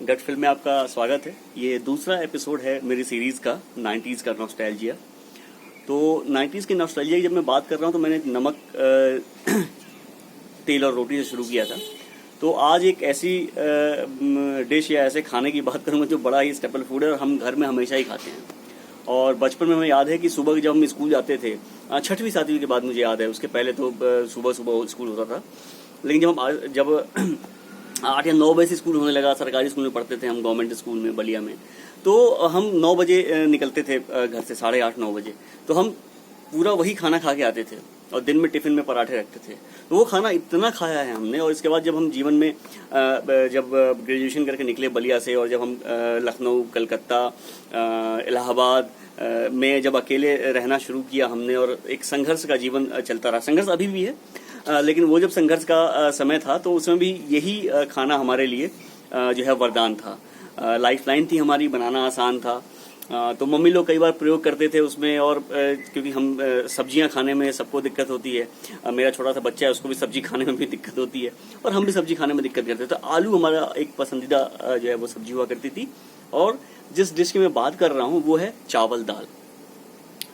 गट film में आपका स्वागत है। ये दूसरा एपिसोड है मेरी सीरीज का 90s का नॉस्टैल्जिया। तो 90s की नॉस्टैल्जिया की जब मैं बात कर रहा हूँ तो मैंने नमक तेल और रोटी से शुरू किया था। तो आज एक ऐसी डिश या ऐसे खाने की बात करूँगा जो बड़ा ही स्टेपल फूड है और हम घर में हमेशा ही खाते हैं। और बचपन में हमें याद है कि सुबह जब हम स्कूल जाते थे, 6वीं 7वीं के बाद मुझे याद है, उसके पहले तो सुबह सुबह स्कूल होता था। लेकिन जब 8 या 9 बजे से स्कूल होने लगा, सरकारी स्कूल में पढ़ते थे हम, गवर्नमेंट स्कूल में बलिया में, तो हम 9 बजे निकलते थे घर से, 8:30 9 बजे। तो हम पूरा वही खाना खा के आते थे और दिन में टिफिन में पराठे रखते थे। तो वो खाना इतना खाया है हमने। और इसके बाद जब हम जीवन में जब ग्रेजुएशन करके निकले बलिया से, और जब हम लखनऊ, कलकत्ता, इलाहाबाद में जब अकेले रहना शुरू किया हमने, और एक संघर्ष का जीवन चलता रहा। संघर्ष अभी भी है, लेकिन वो जब संघर्ष का समय था तो उसमें भी यही खाना हमारे लिए जो है वरदान था, लाइफ लाइन थी हमारी, बनाना आसान था। तो मम्मी लोग कई बार प्रयोग करते थे उसमें, और क्योंकि हम सब्जियां खाने में सबको दिक्कत होती है, मेरा छोटा सा बच्चा है उसको भी सब्जी खाने में भी दिक्कत होती है, और हम भी सब्जी खाने में दिक्कत करते थे। तो आलू हमारा एक पसंदीदा जो है वो सब्जी हुआ करती थी। और जिस डिश की मैं बात कर रहा हूँ वो है चावल दाल।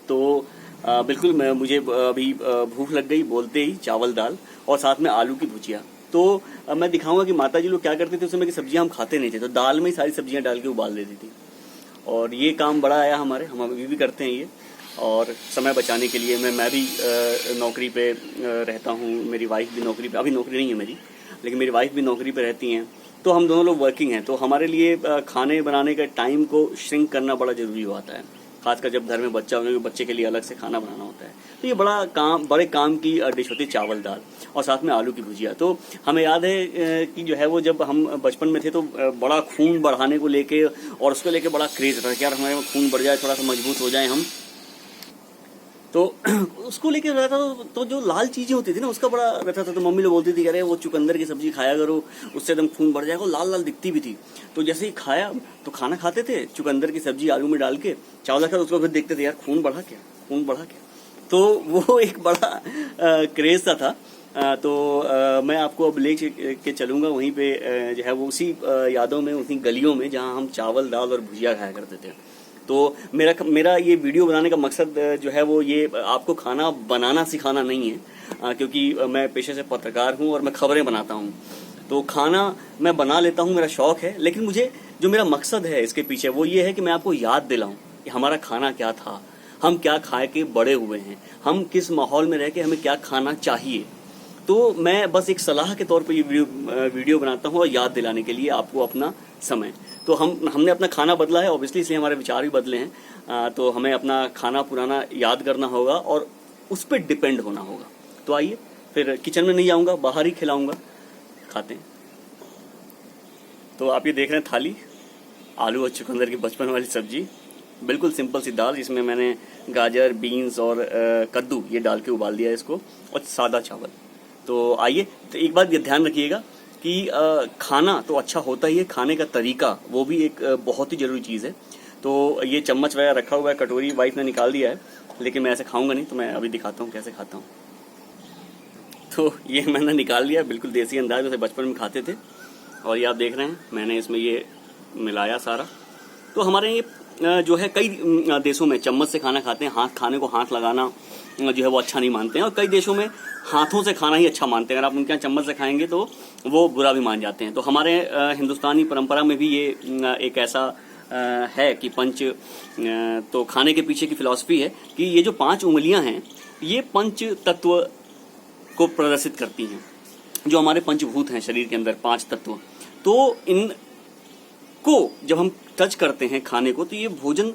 तो बिल्कुल मुझे अभी भूख लग गई बोलते ही, चावल दाल और साथ में आलू की भुजिया। तो मैं दिखाऊंगा कि माता जी लोग क्या करते थे उस समय की सब्जियां हम खाते नहीं थे, तो दाल में ही सारी सब्जियां डाल के उबाल देती थी। और ये काम बड़ा आया हमारे, हम अभी भी करते हैं ये। और समय बचाने के लिए मैं भी नौकरी पे रहता हूँ, मेरी वाइफ भी नौकरी पे, अभी नौकरी नहीं है मेरी, लेकिन मेरी वाइफ भी नौकरी पे रहती हैं। तो हम दोनों लोग वर्किंग हैं, तो हमारे लिए खाने बनाने के टाइम को श्रिंक करना बड़ा जरूरी होता है, खासकर जब घर में बच्चा होने, बच्चे के लिए अलग से खाना बनाना होता है। तो ये बड़े काम की डिश होती है चावल दाल, और साथ में आलू की भुजिया। तो हमें याद है कि जो है वो जब हम बचपन में थे तो बड़ा खून बढ़ाने को लेके और उसको लेके बड़ा क्रेज था कि यार हमारे में खून बढ़ जाए, थोड़ा सा मजबूत हो जाए हम। तो उसको लेके रहता था। तो जो लाल चीजें होती थी ना उसका बड़ा रहता था। तो मम्मी लोग बोलती थी अरे वो चुकंदर की सब्जी खाया करो, उससे एकदम खून बढ़ जाएगा। लाल लाल दिखती भी थी। तो जैसे ही खाया तो खाना खाते थे, चुकंदर की सब्जी आलू में डाल के चावल रखा, उसको फिर देखते थे यार खून बढ़ा क्या, खून बढ़ा क्या। तो वो एक बड़ा क्रेज सा था। मैं आपको अब ले के चलूंगा वहीं पे, जो है वो उसी यादों में, उसी गलियों में जहाँ हम चावल दाल और भुजिया खाया करते थे। तो मेरा ये वीडियो बनाने का मकसद जो है वो ये आपको खाना बनाना सिखाना नहीं है, क्योंकि मैं पेशे से पत्रकार हूँ और मैं खबरें बनाता हूँ। तो खाना मैं बना लेता हूँ, मेरा शौक है, लेकिन मुझे जो मेरा मकसद है इसके पीछे वो ये है कि मैं आपको याद दिलाऊं कि हमारा खाना क्या था, हम क्या खाए के बड़े हुए हैं, हम किस माहौल में रह के हमें क्या खाना चाहिए। तो मैं बस एक सलाह के तौर पर ये वीडियो बनाता हूँ, और याद दिलाने के लिए आपको अपना समय। तो हमने अपना खाना बदला है ऑब्वियसली, इसलिए हमारे विचार भी बदले हैं। तो हमें अपना खाना पुराना याद करना होगा और उस पर डिपेंड होना होगा। तो आइए, फिर किचन में नहीं जाऊंगा, बाहर ही खिलाऊंगा, खाते हैं। तो आप ये देख रहे हैं थाली, आलू और चुकंदर की बचपन वाली सब्जी, बिल्कुल सिंपल सी दाल, जिसमें मैंने गाजर, बीन्स और कद्दू ये डाल के उबाल दिया इसको, और सादा चावल। तो आइए, तो एक बात ये ध्यान रखिएगा कि खाना तो अच्छा होता ही है, खाने का तरीका वो भी एक बहुत ही जरूरी चीज़ है। तो ये चम्मच वगैरह रखा हुआ है, कटोरी वाइफ ने निकाल दिया है, लेकिन मैं ऐसे खाऊंगा नहीं, तो मैं अभी दिखाता हूँ कैसे खाता हूँ। तो ये मैंने निकाल लिया, बिल्कुल देसी अंदाज जैसे बचपन में खाते थे। और ये आप देख रहे हैं मैंने इसमें ये मिलाया सारा। तो हमारे ये जो है कई देशों में चम्मच से खाना खाते हैं, खाने को हाथ लगाना जो है वो अच्छा नहीं मानते हैं, और कई देशों में हाथों से खाना ही अच्छा मानते हैं। अगर आप उनके यहाँ चम्मच से खाएंगे तो वो बुरा भी मान जाते हैं। तो हमारे हिंदुस्तानी परंपरा में भी ये एक ऐसा है कि तो खाने के पीछे की फिलॉसफी है कि ये जो 5 उंगलियां हैं ये पंच तत्व को प्रदर्शित करती हैं, जो हमारे पंचभूत हैं शरीर के अंदर, 5 तत्व। तो इनको जब हम टच करते हैं खाने को, तो ये भोजन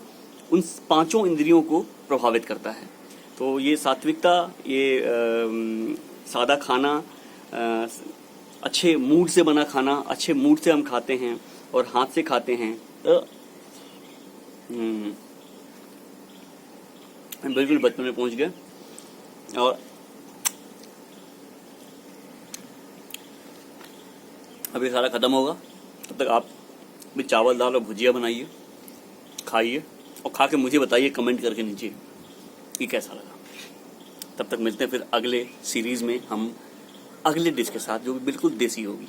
उन 5 इंद्रियों को प्रभावित करता है। तो ये सात्विकता, ये सादा खाना, अच्छे मूड से बना खाना, अच्छे मूड से हम खाते हैं और हाथ से खाते हैं। बिल्कुल बचपन में पहुंच गए। और अब ये सारा खत्म होगा, तब तक आप भी चावल दाल और भुजिया बनाइए, खाइए, और खा के मुझे बताइए कमेंट करके नीचे कि कैसा लगा। तब तक मिलते हैं फिर अगले सीरीज में, हम अगले डिश के साथ जो बिल्कुल देसी होगी।